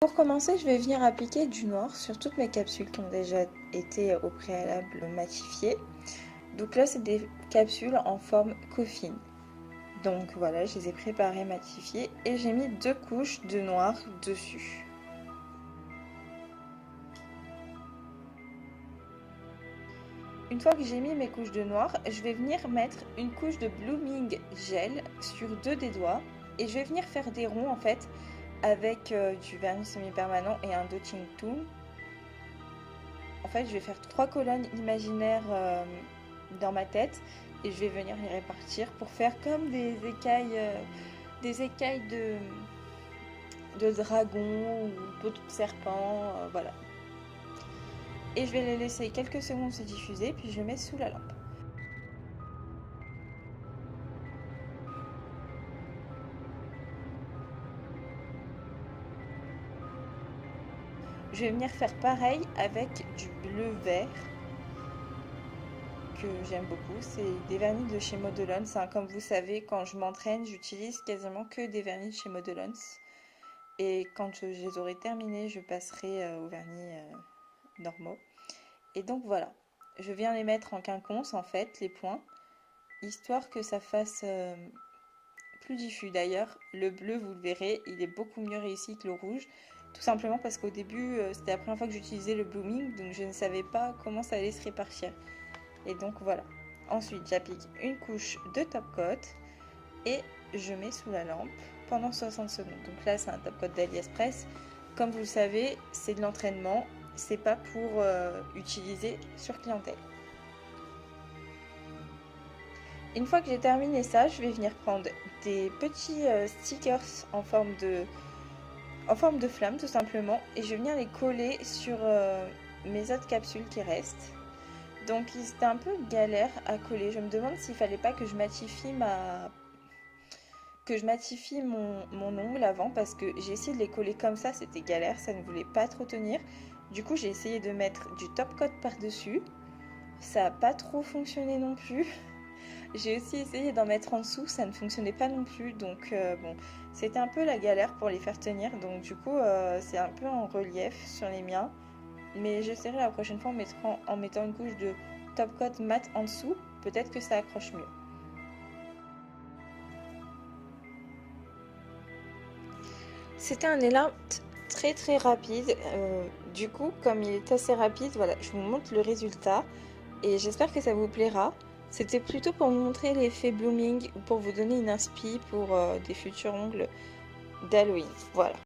Pour commencer, je vais venir appliquer du noir sur toutes mes capsules qui ont déjà été au préalable matifiées. Donc là, c'est des capsules en forme coffin. Donc voilà, je les ai préparées matifiées et j'ai mis 2 couches de noir dessus. Une fois que j'ai mis mes couches de noir, je vais venir mettre une couche de Blooming Gel sur 2 des doigts et je vais venir faire des ronds en fait avec du vernis semi-permanent et un dotting tool. En fait, je vais faire 3 colonnes imaginaires dans ma tête et je vais venir les répartir pour faire comme des écailles de dragon ou peau de serpent, voilà. Et je vais les laisser quelques secondes se diffuser, puis je les mets sous la lampe. Je vais venir faire pareil avec du bleu vert que j'aime beaucoup. C'est des vernis de chez Modelons. Comme vous savez, quand je m'entraîne, j'utilise quasiment que des vernis de chez Modelons. Et quand je les aurai terminés, je passerai aux vernis normaux. Et donc voilà, je viens les mettre en quinconce en fait, les points, histoire que ça fasse plus diffus. D'ailleurs, le bleu, vous le verrez, il est beaucoup mieux réussi que le rouge. Tout simplement parce qu'au début, c'était la première fois que j'utilisais le blooming, donc je ne savais pas comment ça allait se répartir. Et donc voilà. Ensuite, j'applique une couche de top coat et je mets sous la lampe pendant 60 secondes. Donc là, c'est un top coat d'AliExpress. Comme vous le savez, c'est de l'entraînement, c'est pas pour utiliser sur clientèle. Une fois que j'ai terminé ça, je vais venir prendre des petits stickers en forme de flamme tout simplement et je vais venir les coller sur mes autres capsules qui restent. Donc c'était un peu galère à coller. Je me demande s'il fallait pas que je matifie mon ongle avant parce que j'ai essayé de les coller comme ça, c'était galère, ça ne voulait pas trop tenir. Du coup, j'ai essayé de mettre du top coat par-dessus. Ça n'a pas trop fonctionné non plus. J'ai aussi essayé d'en mettre en dessous, ça ne fonctionnait pas non plus. Donc bon, c'était un peu la galère pour les faire tenir. Donc du coup, c'est un peu en relief sur les miens. Mais j'essaierai la prochaine fois en mettant une couche de top coat mat en dessous. Peut-être que ça accroche mieux. C'était un élan très très rapide. Du coup, comme il est assez rapide, voilà, je vous montre le résultat. Et j'espère que ça vous plaira. C'était plutôt pour vous montrer l'effet blooming ou pour vous donner une inspi pour des futurs ongles d'Halloween. Voilà.